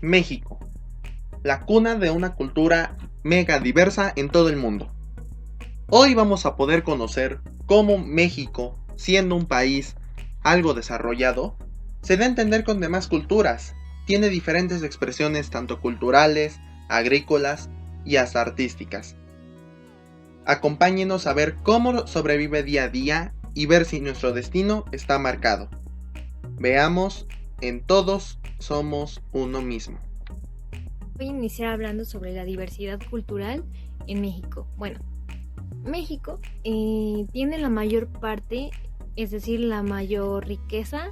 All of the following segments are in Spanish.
México, la cuna de una cultura mega diversa en todo el mundo. Hoy vamos a poder conocer cómo México, siendo un país algo desarrollado, se da a entender con demás culturas. Tiene diferentes expresiones tanto culturales, agrícolas y hasta artísticas. Acompáñenos a ver cómo sobrevive día a día y ver si nuestro destino está marcado. Veamos en Todos somos uno mismo. Voy a iniciar hablando sobre la diversidad cultural en México. Bueno, México tiene la mayor parte, es decir, la mayor riqueza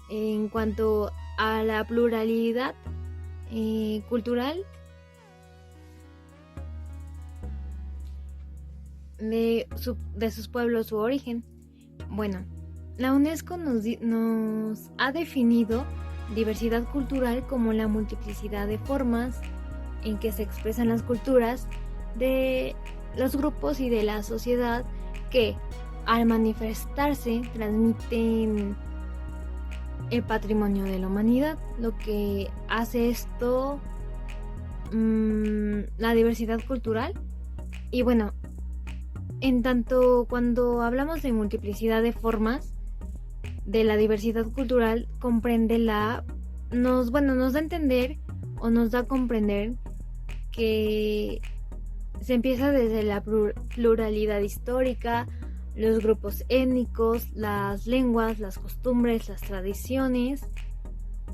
en cuanto a la pluralidad cultural de sus pueblos u origen. Bueno, la UNESCO nos ha definido diversidad cultural como la multiplicidad de formas en que se expresan las culturas de los grupos y de la sociedad que al manifestarse transmiten el patrimonio de la humanidad. Lo que hace esto la diversidad cultural. Y bueno, en tanto cuando hablamos de multiplicidad de formas de la diversidad cultural, comprende nos da a entender o nos da a comprender que se empieza desde la pluralidad histórica, los grupos étnicos, las lenguas, las costumbres, las tradiciones,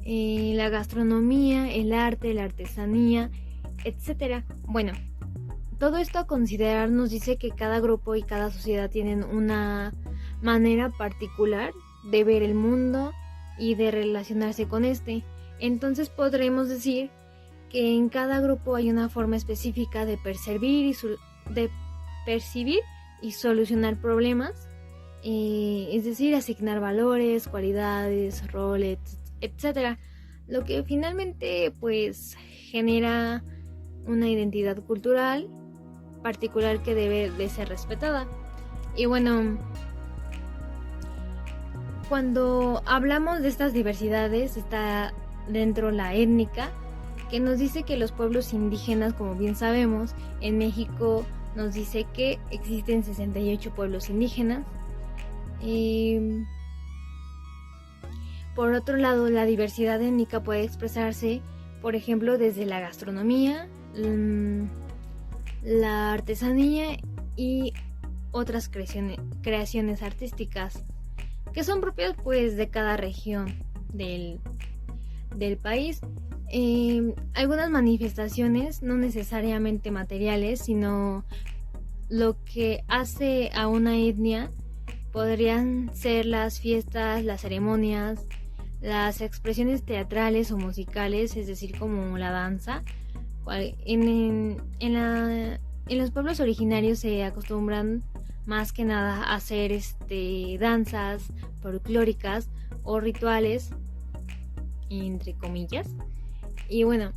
la gastronomía, el arte, la artesanía, etc. Bueno, todo esto a considerar nos dice que cada grupo y cada sociedad tienen una manera particular de ver el mundo y de relacionarse con este. Entonces podremos decir que en cada grupo hay una forma específica de percibir y solucionar problemas, es decir, asignar valores, cualidades, roles, etc. Lo que finalmente pues genera una identidad cultural particular que debe de ser respetada. Y bueno, cuando hablamos de estas diversidades está dentro la étnica, que nos dice que los pueblos indígenas, como bien sabemos, en México nos dice que existen 68 pueblos indígenas. Por otro lado, la diversidad étnica puede expresarse, por ejemplo, desde la gastronomía, la artesanía y otras creaciones artísticas que son propias pues de cada región del país. Algunas manifestaciones no necesariamente materiales, sino lo que hace a una etnia podrían ser las fiestas, las ceremonias, las expresiones teatrales o musicales, es decir, como la danza. En los pueblos originarios se acostumbran más que nada a hacer danzas folclóricas o rituales, entre comillas. Y bueno,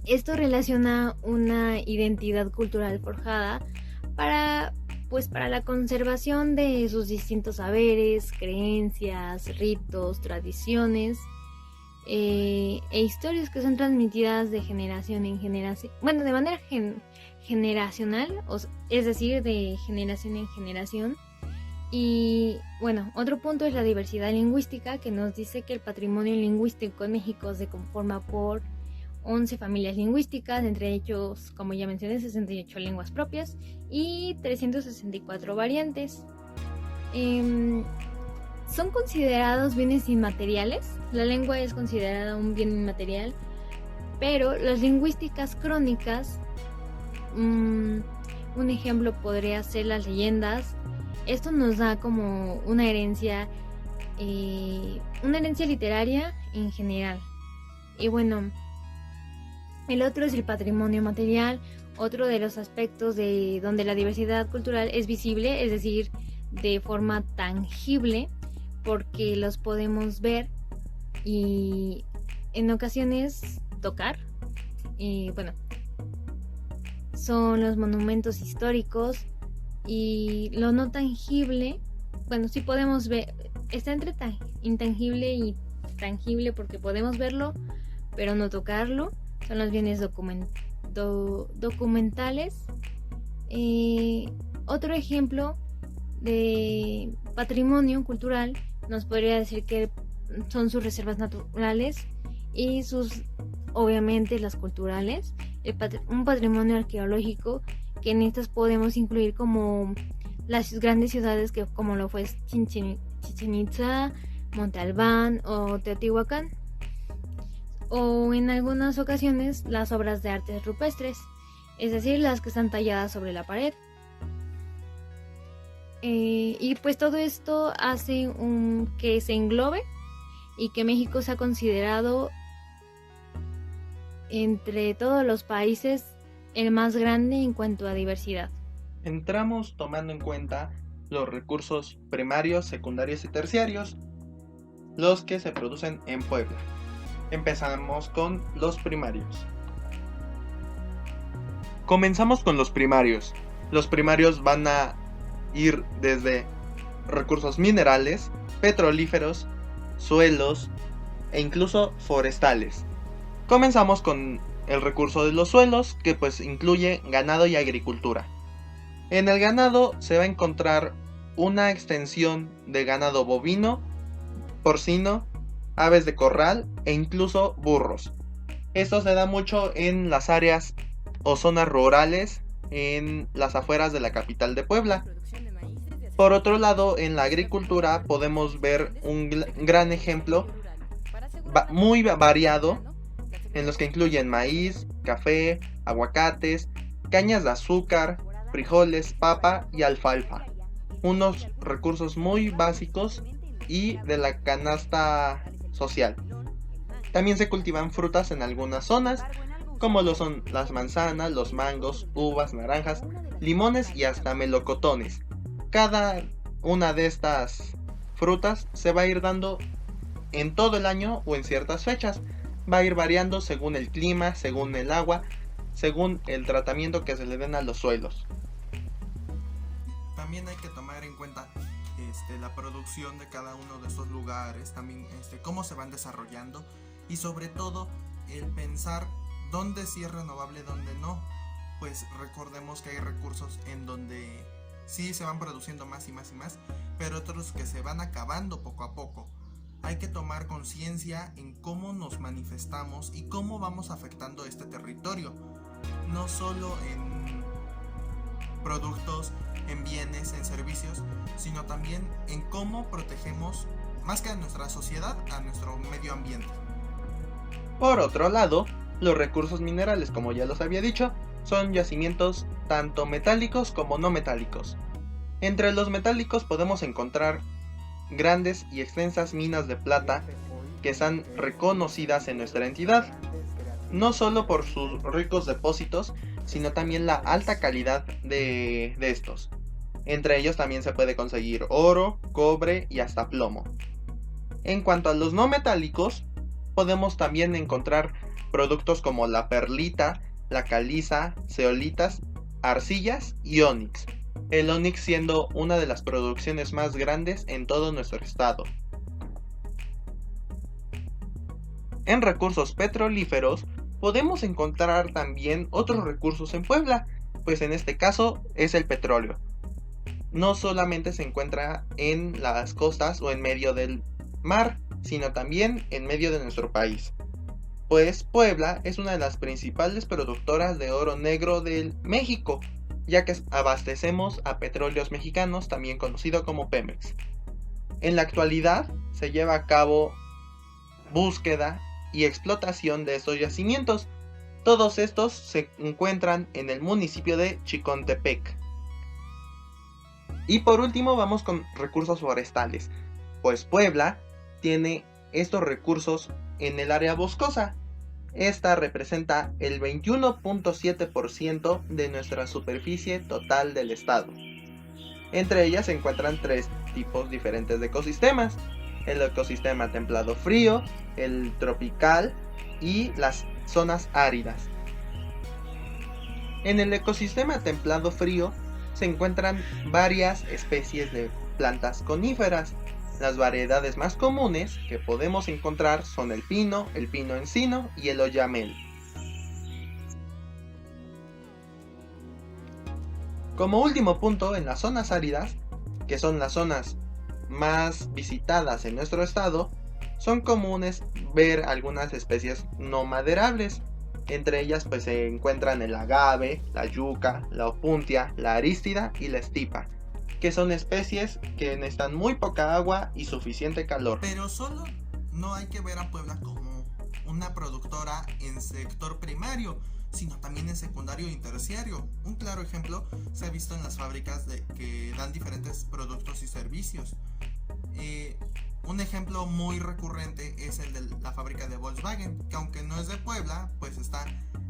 esto relaciona una identidad cultural forjada para la conservación de sus distintos saberes, creencias, ritos, tradiciones e historias que son transmitidas de generación en generación, bueno, de manera generacional, es decir, de generación en generación. Y bueno, otro punto es la diversidad lingüística, que nos dice que el patrimonio lingüístico en México se conforma por 11 familias lingüísticas, entre ellos, como ya mencioné, 68 lenguas propias y 364 variantes. Son considerados bienes inmateriales. La lengua es considerada un bien inmaterial, pero las lingüísticas crónicas, un ejemplo podría ser las leyendas. Esto nos da como una herencia literaria en general. Y bueno, el otro es el patrimonio material, otro de los aspectos de donde la diversidad cultural es visible, es decir, de forma tangible, porque los podemos ver y en ocasiones tocar. Bueno, son los monumentos históricos. Y lo no tangible, bueno, sí podemos ver, está entre intangible y intangible porque podemos verlo, pero no tocarlo. Son los bienes documentales. Otro ejemplo de patrimonio cultural nos podría decir que son sus reservas naturales y obviamente las culturales, un patrimonio arqueológico, que en estas podemos incluir como las grandes ciudades como lo fue Chichén Itzá, Monte Albán o Teotihuacán, o en algunas ocasiones las obras de artes rupestres, es decir, las que están talladas sobre la pared. Y pues todo esto hace que se englobe y que México sea considerado entre todos los países el más grande en cuanto a diversidad. Entramos tomando en cuenta los recursos primarios, secundarios y terciarios, los que se producen en Puebla. Empezamos con los primarios. Comenzamos con los primarios. Los primarios van a ir desde recursos minerales, petrolíferos, suelos e incluso forestales. Comenzamos con el recurso de los suelos, que pues incluye ganado y agricultura. En el ganado se va a encontrar una extensión de ganado bovino, porcino, aves de corral e incluso burros. Esto se da mucho en las áreas o zonas rurales en las afueras de la capital de Puebla. Por otro lado, en la agricultura podemos ver un gran ejemplo muy variado, en los que incluyen maíz, café, aguacates, cañas de azúcar, frijoles, papa y alfalfa. Unos recursos muy básicos y de la canasta social. También se cultivan frutas en algunas zonas, como lo son las manzanas, los mangos, uvas, naranjas, limones y hasta melocotones. Cada una de estas frutas se va a ir dando en todo el año o en ciertas fechas. Va a ir variando según el clima, según el agua, según el tratamiento que se le den a los suelos. También hay que tomar en cuenta la producción de cada uno de estos lugares, también cómo se van desarrollando y sobre todo el pensar dónde sí es renovable, dónde no. Pues recordemos que hay recursos en donde sí se van produciendo más y más y más, pero otros que se van acabando poco a poco. Hay que tomar conciencia en cómo nos manifestamos y cómo vamos afectando este territorio, no solo en productos, en bienes, en servicios, sino también en cómo protegemos más que a nuestra sociedad, a nuestro medio ambiente. Por otro lado, los recursos minerales, como ya los había dicho, son yacimientos tanto metálicos como no metálicos. Entre los metálicos podemos encontrar grandes y extensas minas de plata que están reconocidas en nuestra entidad, no solo por sus ricos depósitos, sino también la alta calidad de estos. Entre ellos también se puede conseguir oro, cobre y hasta plomo. En cuanto a los no metálicos, podemos también encontrar productos como la perlita, la caliza, zeolitas, arcillas y ónix. El ónix siendo una de las producciones más grandes en todo nuestro estado. En recursos petrolíferos podemos encontrar también otros recursos en Puebla, pues en este caso es el petróleo. No solamente se encuentra en las costas o en medio del mar, sino también en medio de nuestro país. Pues Puebla es una de las principales productoras de oro negro del México, ya que abastecemos a Petróleos Mexicanos, también conocido como Pemex. En la actualidad se lleva a cabo búsqueda y explotación de estos yacimientos. Todos estos se encuentran en el municipio de Chicontepec. Y por último vamos con recursos forestales, pues Puebla tiene estos recursos en el área boscosa. Esta representa el 21.7% de nuestra superficie total del estado. Entre ellas se encuentran tres tipos diferentes de ecosistemas: el ecosistema templado frío, el tropical y las zonas áridas. En el ecosistema templado frío se encuentran varias especies de plantas coníferas, Las variedades más comunes que podemos encontrar son el pino encino y el oyamel. Como último punto, en las zonas áridas, que son las zonas más visitadas en nuestro estado, son comunes ver algunas especies no maderables. Entre ellas pues se encuentran el agave, la yuca, la opuntia, la arístida y la estipa, que son especies que necesitan muy poca agua y suficiente calor. Pero solo no hay que ver a Puebla como una productora en sector primario, sino también en secundario y terciario. Un claro ejemplo se ha visto en las fábricas que dan diferentes productos y servicios. Un ejemplo muy recurrente es el de la fábrica de Volkswagen, que aunque no es de Puebla, pues está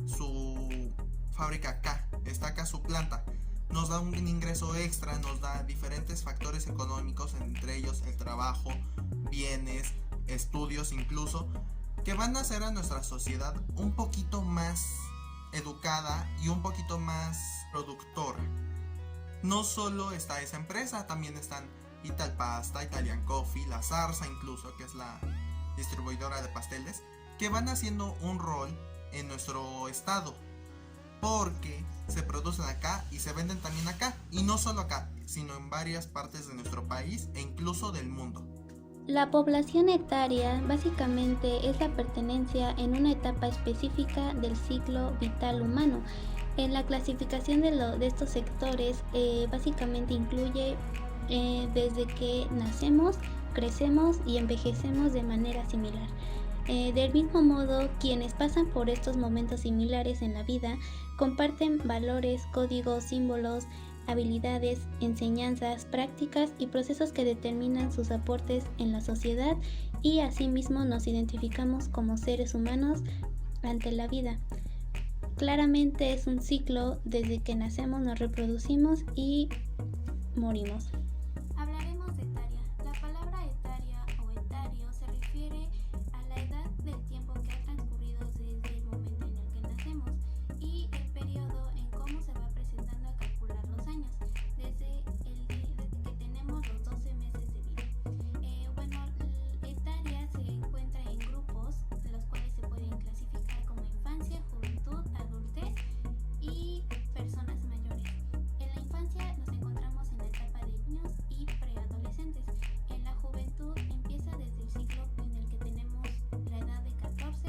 su fábrica acá, está acá su planta. Nos da un ingreso extra, nos da diferentes factores económicos, entre ellos el trabajo, bienes, estudios incluso, que van a hacer a nuestra sociedad un poquito más educada y un poquito más productora. No solo está esa empresa, también están Italpasta, Italian Coffee, La Zarza incluso, que es la distribuidora de pasteles, que van haciendo un rol en nuestro estado, porque se producen acá y se venden también acá, y no solo acá, sino en varias partes de nuestro país e incluso del mundo. La población etaria básicamente es la pertenencia en una etapa específica del ciclo vital humano. En la clasificación de estos sectores básicamente incluye desde que nacemos, crecemos y envejecemos de manera similar. Del mismo modo, quienes pasan por estos momentos similares en la vida comparten valores, códigos, símbolos, habilidades, enseñanzas, prácticas y procesos que determinan sus aportes en la sociedad, y asimismo nos identificamos como seres humanos ante la vida. Claramente es un ciclo desde que nacemos, nos reproducimos y morimos. Hablaremos de etaria. La palabra etaria o etario se refiere a la edad del tiempo que ha transcurrido desde el momento en el que nacemos y el periodo en cómo se va presentando a calcular los años, desde que tenemos los 12 meses de vida. Etaria se encuentra en grupos, los cuales se pueden clasificar como infancia, juventud, adultez y personas mayores. En la infancia nos encontramos en la etapa de niños y preadolescentes. En la juventud empieza desde el ciclo en el que tenemos la edad de 14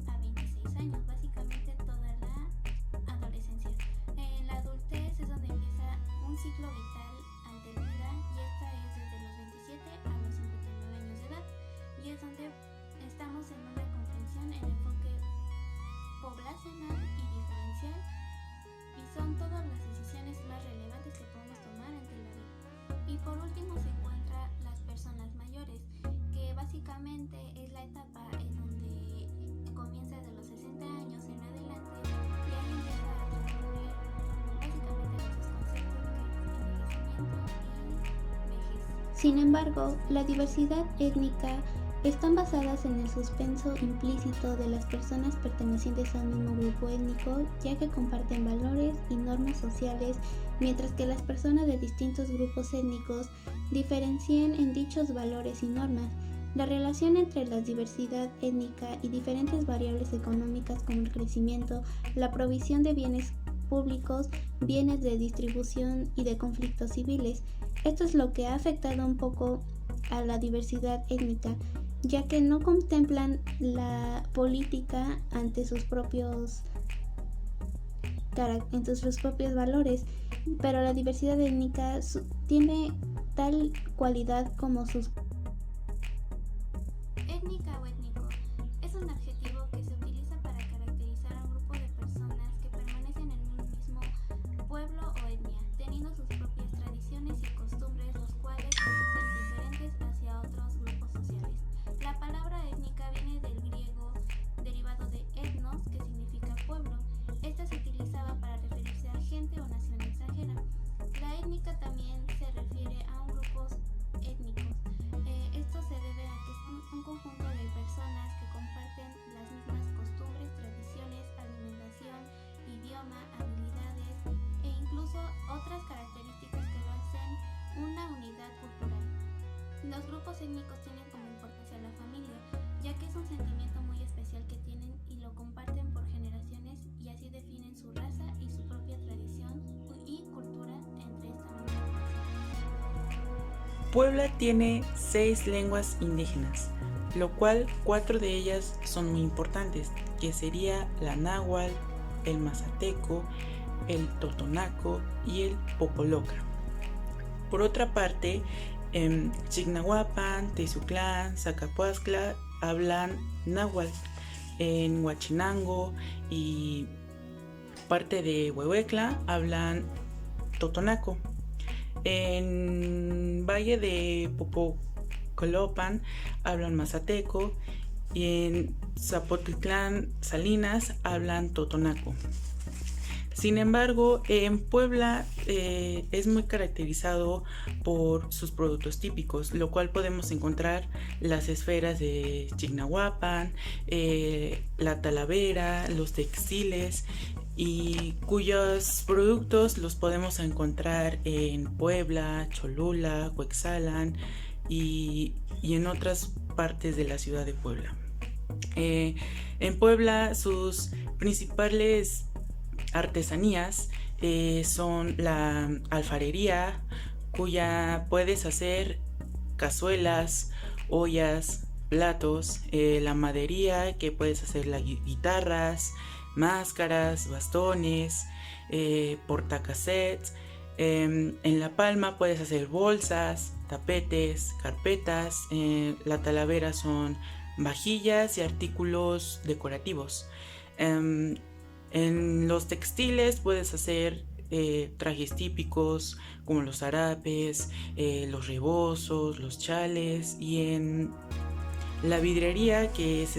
a 26 años, básicamente toda la adolescencia. En la adultez es donde empieza un ciclo vital ante la vida, y esta es desde los 27 a los 59 años de edad, y es donde estamos en una comprensión en enfoque poblacional y diferencial, y son todas las decisiones más relevantes que podemos tomar ante la vida. Y por último se encuentra las personas mayores, que básicamente es la etapa en donde comienza de los 60 años en adelante, y ahí empieza a transcurrir básicamente esos conceptos que es envejecimiento y vejez. Sin embargo, la diversidad étnica están basadas en el suspenso implícito de las personas pertenecientes a un mismo grupo étnico, ya que comparten valores y normas sociales, mientras que las personas de distintos grupos étnicos diferencian en dichos valores y normas. La relación entre la diversidad étnica y diferentes variables económicas como el crecimiento, la provisión de bienes públicos, bienes de distribución y de conflictos civiles. Esto es lo que ha afectado un poco a la diversidad étnica, ya que no contemplan la política ante sus propios valores, pero la diversidad étnica tiene tal cualidad como sus. Étnica o étnico es un adjetivo que se utiliza para caracterizar a un grupo de personas que permanecen en un mismo pueblo o etnia, teniendo sus propias tradiciones y costumbres, los cuales se hacen diferentes hacia otros grupos sociales. La palabra étnica viene del griego derivado de etnos, que significa pueblo. Esta se utilizaba para referirse a gente o nación extranjera. La étnica también se refiere a un grupos étnicos. grupos étnicos tienen como importancia la familia, ya que es un sentimiento muy especial que tienen y lo comparten por generaciones y así definen su raza y su propia tradición y cultura entre esta misma raza. Puebla tiene 6 lenguas indígenas, lo cual 4 de ellas son muy importantes, que sería la náhuatl, el mazateco, el totonaco y el popoloca. Por otra parte, en Chignahuapan, Tezeutlán, Zacapuazcla hablan náhuatl. En Huachinango y parte de Huehuetla hablan totonaco. En Valle de Popocolopan hablan mazateco y en Zapotitlán, Salinas hablan totonaco. Sin embargo, en Puebla es muy caracterizado por sus productos típicos, lo cual podemos encontrar las esferas de Chignahuapan, la talavera, los textiles, y cuyos productos los podemos encontrar en Puebla, Cholula, Cuexalan y en otras partes de la ciudad de Puebla. En Puebla sus principales artesanías son la alfarería, cuya puedes hacer cazuelas, ollas, platos, la madería, que puedes hacer las guitarras, máscaras, bastones, portacassettes. En La Palma puedes hacer bolsas, tapetes, carpetas. La talavera son vajillas y artículos decorativos. En los textiles puedes hacer trajes típicos como los harapes, los rebozos, los chales, y en la vidrería, que es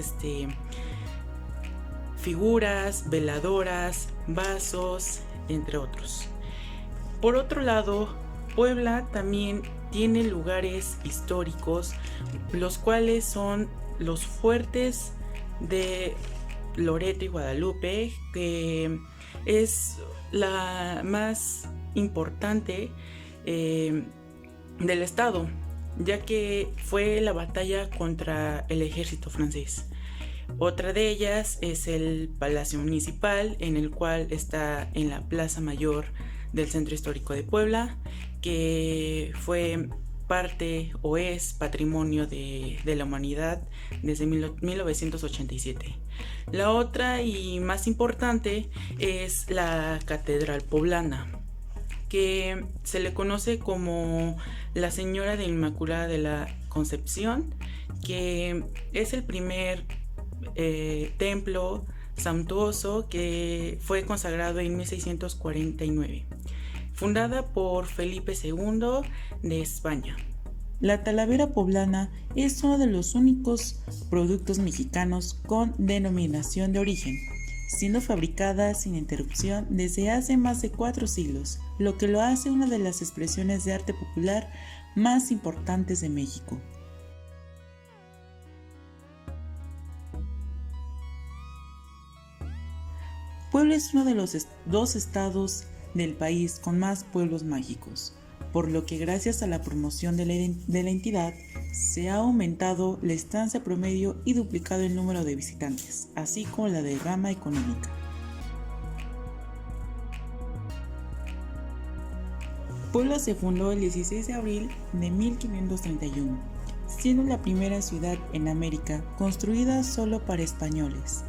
figuras, veladoras, vasos, entre otros. Por otro lado, Puebla también tiene lugares históricos, los cuales son los fuertes de Loreto y Guadalupe, que es la más importante del estado, ya que fue la batalla contra el ejército francés. Otra de ellas es el Palacio Municipal, en el cual está en la Plaza Mayor del Centro Histórico de Puebla, que fue parte o es patrimonio de la humanidad desde 1987. La otra y más importante es la Catedral Poblana, que se le conoce como la Señora de Inmaculada de la Concepción, que es el primer templo suntuoso que fue consagrado en 1649, fundada por Felipe II de España. La talavera poblana es uno de los únicos productos mexicanos con denominación de origen, siendo fabricada sin interrupción desde hace más de 4 siglos, lo que lo hace una de las expresiones de arte popular más importantes de México. Puebla es uno de los 2 estados del país con más pueblos mágicos, por lo que gracias a la promoción de la entidad se ha aumentado la estancia promedio y duplicado el número de visitantes, así como la derrama económica. Puebla se fundó el 16 de abril de 1531, siendo la primera ciudad en América construida solo para españoles,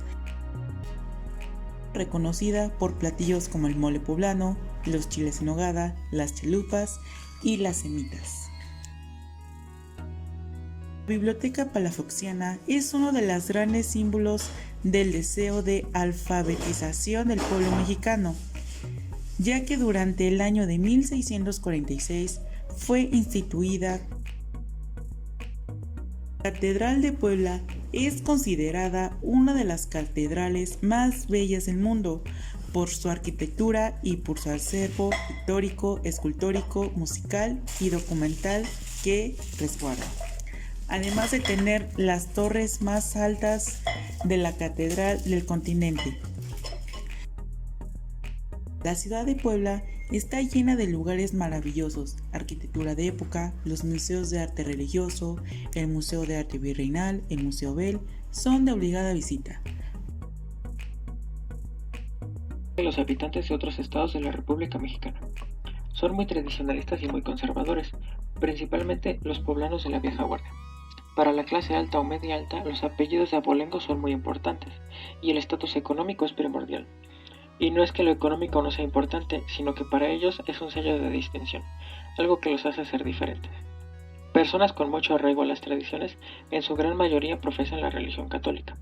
reconocida por platillos como el mole poblano, los chiles en nogada, las chalupas y las semitas. La Biblioteca Palafoxiana es uno de los grandes símbolos del deseo de alfabetización del pueblo mexicano, ya que durante el año de 1646 fue instituida. La Catedral de Puebla es considerada una de las catedrales más bellas del mundo por su arquitectura y por su acervo pictórico, escultórico, musical y documental que resguarda. Además de tener las torres más altas de la catedral del continente. La ciudad de Puebla está llena de lugares maravillosos, arquitectura de época, los museos de arte religioso, el Museo de Arte Virreinal, el Museo Bell, son de obligada visita. Los habitantes de otros estados de la República Mexicana son muy tradicionalistas y muy conservadores, principalmente los poblanos de la vieja guardia. Para la clase alta o media alta, los apellidos de abolengo son muy importantes y el estatus económico es primordial. Y no es que lo económico no sea importante, sino que para ellos es un sello de distinción, algo que los hace ser diferentes. Personas con mucho arraigo a las tradiciones, en su gran mayoría profesan la religión católica.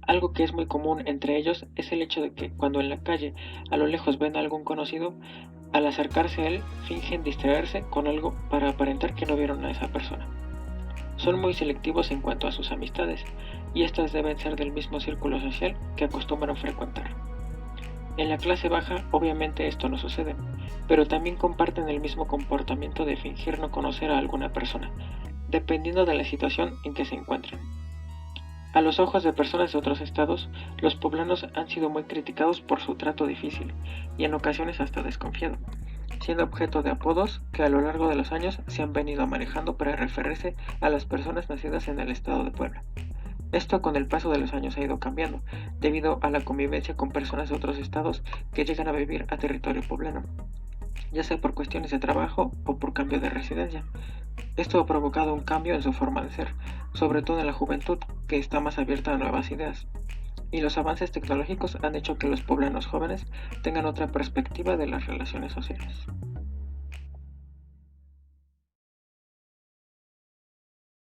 Algo que es muy común entre ellos es el hecho de que cuando en la calle a lo lejos ven a algún conocido, al acercarse a él fingen distraerse con algo para aparentar que no vieron a esa persona. Son muy selectivos en cuanto a sus amistades, y estas deben ser del mismo círculo social que acostumbran frecuentar. En la clase baja, obviamente esto no sucede, pero también comparten el mismo comportamiento de fingir no conocer a alguna persona, dependiendo de la situación en que se encuentren. A los ojos de personas de otros estados, los poblanos han sido muy criticados por su trato difícil y en ocasiones hasta desconfiado, siendo objeto de apodos que a lo largo de los años se han venido manejando para referirse a las personas nacidas en el estado de Puebla. Esto con el paso de los años ha ido cambiando, debido a la convivencia con personas de otros estados que llegan a vivir a territorio poblano, ya sea por cuestiones de trabajo o por cambio de residencia. Esto ha provocado un cambio en su forma de ser, sobre todo en la juventud, que está más abierta a nuevas ideas. Y los avances tecnológicos han hecho que los poblanos jóvenes tengan otra perspectiva de las relaciones sociales.